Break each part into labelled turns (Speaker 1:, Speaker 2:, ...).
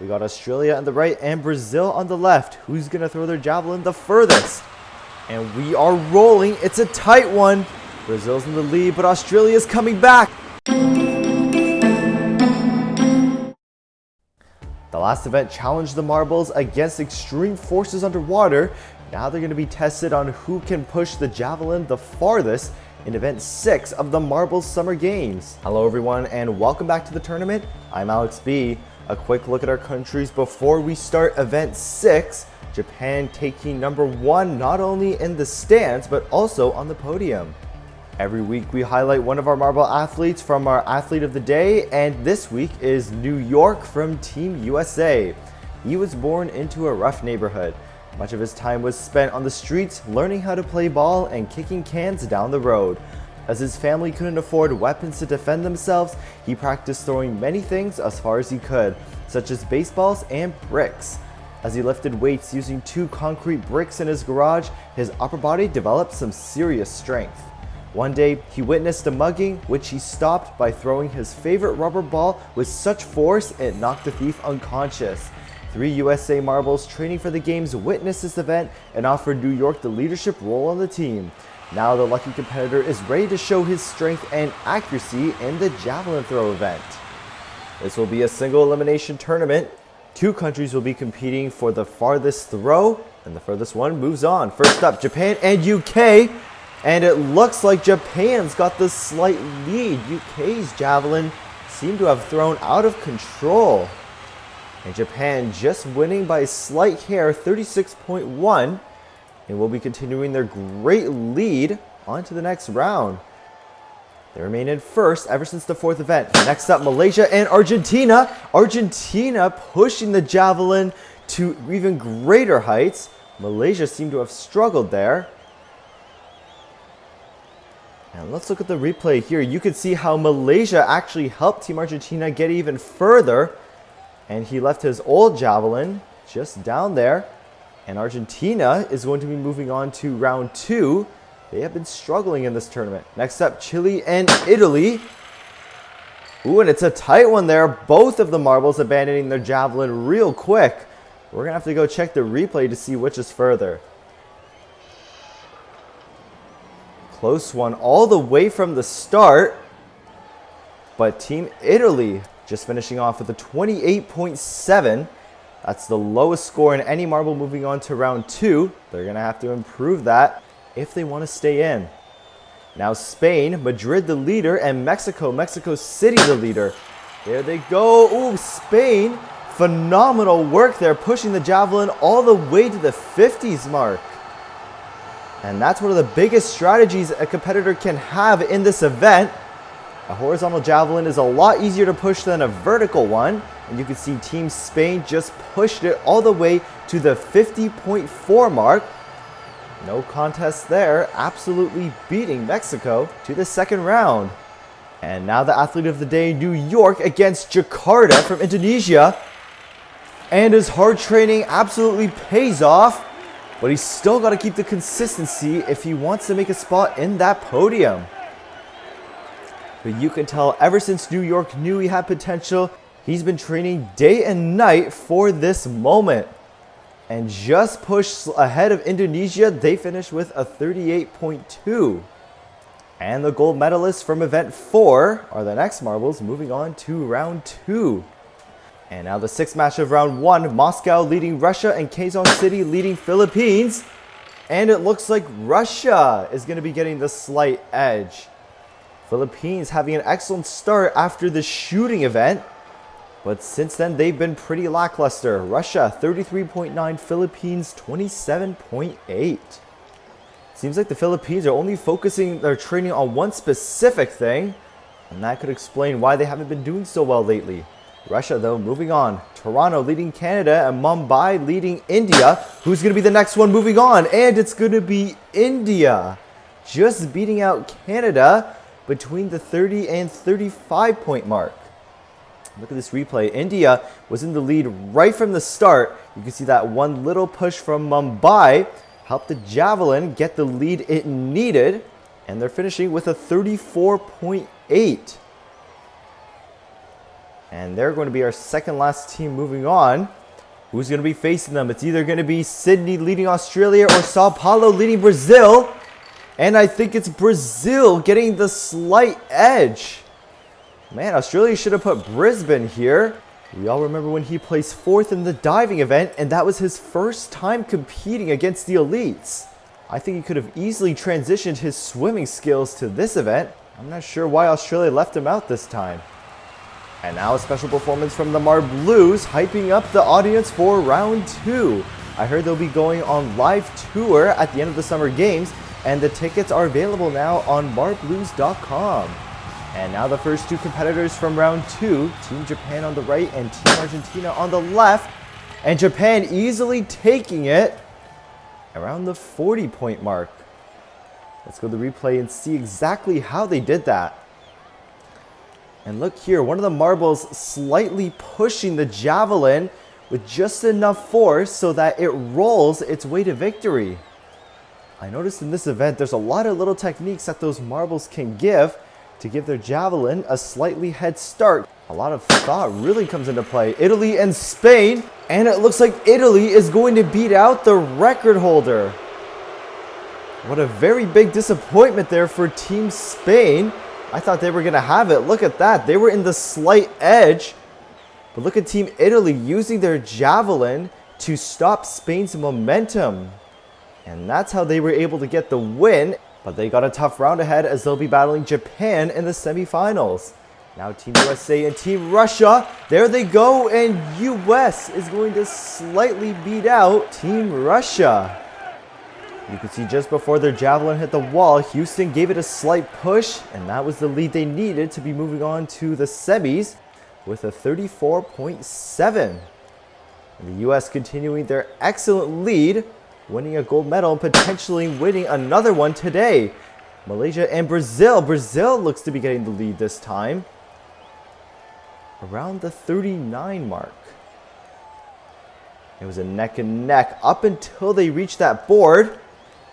Speaker 1: We got Australia on the right and Brazil on the left. Who's going to throw their javelin the furthest? And we are rolling. It's a tight one. Brazil's in the lead, but Australia's coming back. The last event challenged the marbles against extreme forces underwater. Now they're going to be tested on who can push the javelin the farthest in event 6 of the Marbles Summer Games. Hello everyone and welcome back to the tournament. I'm Alex B. A quick look at our countries before we start event 6. Japan taking number 1 not only in the stands but also on the podium. Every week we highlight one of our marble athletes from our athlete of the day, and this week is New York from Team USA. He was born into a rough neighborhood. Much of his time was spent on the streets learning how to play ball and kicking cans down the road. As his family couldn't afford weapons to defend themselves, he practiced throwing many things as far as he could, such as baseballs and bricks. As he lifted weights using 2 concrete bricks in his garage, his upper body developed some serious strength. One day, he witnessed a mugging, which he stopped by throwing his favorite rubber ball with such force it knocked the thief unconscious. 3 USA marbles training for the games witnessed this event and offered New York the leadership role on the team. Now the lucky competitor is ready to show his strength and accuracy in the javelin throw event. This will be a single elimination tournament. 2 countries will be competing for the farthest throw, and the furthest one moves on. First up, Japan and UK. And it looks like Japan's got the slight lead. UK's javelin seemed to have thrown out of control. And Japan just winning by a slight hair, 36.1. And will be continuing their great lead on to the next round. They remain in first ever since the 4th event. Next up, Malaysia and Argentina. Argentina pushing the javelin to even greater heights. Malaysia seemed to have struggled there. And let's look at the replay here. You can see how Malaysia actually helped Team Argentina get even further. And he left his old javelin just down there. And Argentina is going to be moving on to round 2. They have been struggling in this tournament. Next up, Chile and Italy. Ooh, and it's a tight one there. Both of the marbles abandoning their javelin real quick. We're going to have to go check the replay to see which is further. Close one all the way from the start. But Team Italy just finishing off with a 28.7. That's the lowest score in any marble moving on to round 2. They're going to have to improve that if they want to stay in. Now Spain, Madrid the leader, and Mexico City the leader. There they go. Ooh, Spain, phenomenal work there, pushing the javelin all the way to the 50s mark. And that's one of the biggest strategies a competitor can have in this event. A horizontal javelin is a lot easier to push than a vertical one. And you can see Team Spain just pushed it all the way to the 50.4 mark. No contest there, absolutely beating Mexico to the second round. And now the athlete of the day, New York against Jakarta from Indonesia. And his hard training absolutely pays off. But he's still got to keep the consistency if he wants to make a spot in that podium. But you can tell ever since New York knew he had potential, he's been training day and night for this moment. And just pushed ahead of Indonesia. They finished with a 38.2. And the gold medalists from event 4 are the next marbles moving on to round 2. And now the 6th match of round 1, Moscow leading Russia and Quezon City leading Philippines. And it looks like Russia is going to be getting the slight edge. Philippines having an excellent start after the shooting event. But since then, they've been pretty lackluster. Russia, 33.9, Philippines, 27.8. Seems like the Philippines are only focusing their training on one specific thing. And that could explain why they haven't been doing so well lately. Russia, though, moving on. Toronto leading Canada and Mumbai leading India. Who's going to be the next one moving on? And it's going to be India. Just beating out Canada between the 30 and 35 point mark. Look at this replay. India was in the lead right from the start. You can see that one little push from Mumbai helped the javelin get the lead it needed. And they're finishing with a 34.8. And they're going to be our second last team moving on. Who's going to be facing them? It's either going to be Sydney leading Australia or Sao Paulo leading Brazil. And I think it's Brazil getting the slight edge. Man, Australia should have put Brisbane here. We all remember when he placed 4th in the diving event, and that was his first time competing against the elites. I think he could have easily transitioned his swimming skills to this event. I'm not sure why Australia left him out this time. And now a special performance from the Marbleus, hyping up the audience for round 2. I heard they'll be going on live tour at the end of the Summer Games, and the tickets are available now on marbleus.com. And now the first 2 competitors from round 2, Team Japan on the right and Team Argentina on the left. And Japan easily taking it around the 40-point mark. Let's go to the replay and see exactly how they did that. And look here, one of the marbles slightly pushing the Javelin with just enough force so that it rolls its way to victory. I noticed in this event there's a lot of little techniques that those marbles can give to give their Javelin a slightly head start. A lot of thought really comes into play. Italy and Spain, and it looks like Italy is going to beat out the record holder. What a very big disappointment there for Team Spain. I thought they were going to have it. Look at that. They were in the slight edge. But look at Team Italy using their Javelin to stop Spain's momentum. And that's how they were able to get the win. But they got a tough round ahead as they'll be battling Japan in the semifinals. Now Team USA and Team Russia. There they go. And US is going to slightly beat out Team Russia. You can see just before their Javelin hit the wall, Houston gave it a slight push, and that was the lead they needed to be moving on to the semis with a 34.7. And the US continuing their excellent lead, winning a gold medal and potentially winning another one today. Malaysia and Brazil. Brazil looks to be getting the lead this time, around the 39 mark. It was a neck and neck up until they reached that board.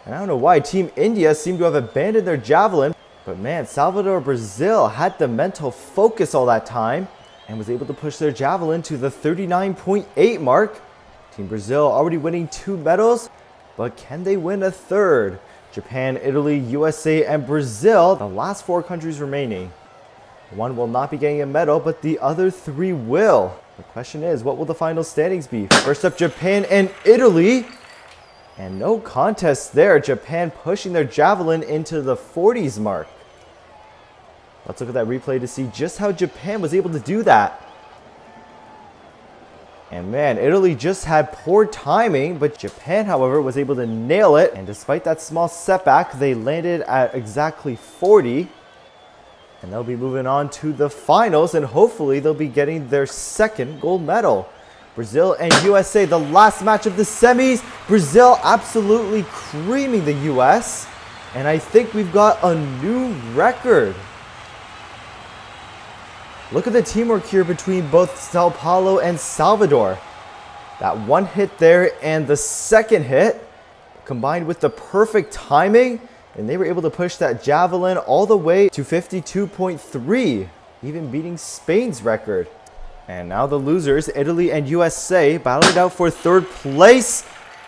Speaker 1: And I don't know why Team India seemed to have abandoned their Javelin. But man, Salvador Brazil had the mental focus all that time and was able to push their Javelin to the 39.8 mark. Team Brazil already winning 2 medals, but can they win a third? Japan, Italy, USA, and Brazil, the last 4 countries remaining. One will not be getting a medal, but the other 3 will. The question is, what will the final standings be? First up, Japan and Italy. And no contest there. Japan pushing their Javelin into the 40s mark. Let's look at that replay to see just how Japan was able to do that. And man, Italy just had poor timing, but Japan, however, was able to nail it. And despite that small setback, they landed at exactly 40. And they'll be moving on to the finals, and hopefully they'll be getting their second gold medal. Brazil and USA, the last match of the semis. Brazil absolutely creaming the US. And I think we've got a new record. Look at the teamwork here between both Sao Paulo and Salvador. That one hit there and the second hit combined with the perfect timing. And they were able to push that Javelin all the way to 52.3, even beating Spain's record. And now the losers, Italy and USA, battling it out for 3rd place.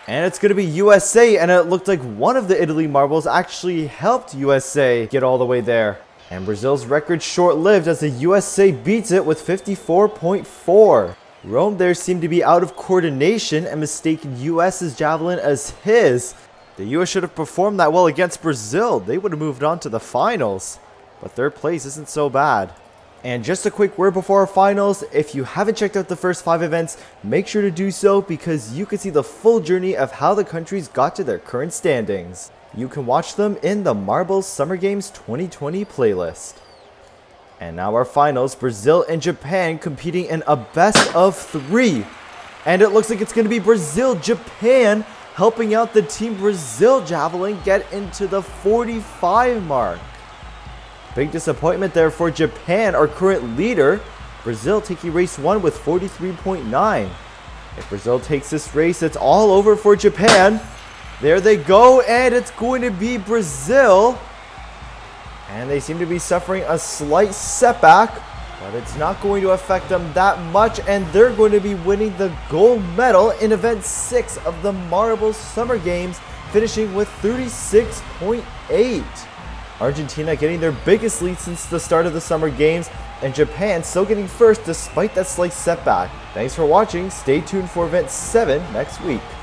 Speaker 1: And it's going to be USA. And it looked like one of the Italy marbles actually helped USA get all the way there. And Brazil's record short-lived as the USA beats it with 54.4. Rome there seemed to be out of coordination and mistaken US's Javelin as his. The US should have performed that well against Brazil. They would have moved on to the finals. But 3rd place isn't so bad. And just a quick word before our finals, if you haven't checked out the first 5 events, make sure to do so because you can see the full journey of how the countries got to their current standings. You can watch them in the Marbles Summer Games 2020 playlist. And now our finals, Brazil and Japan competing in a best of 3. And it looks like it's going to be Brazil-Japan helping out the Team Brazil Javelin get into the 45 mark. Big disappointment there for Japan, our current leader. Brazil taking race 1 with 43.9. If Brazil takes this race, it's all over for Japan. There they go, and it's going to be Brazil. And they seem to be suffering a slight setback. But it's not going to affect them that much, and they're going to be winning the gold medal in Event 6 of the Marble Summer Games, finishing with 36.8. Argentina getting their biggest lead since the start of the Summer Games, and Japan still getting first despite that slight setback. Thanks for watching. Stay tuned for Event 7 next week.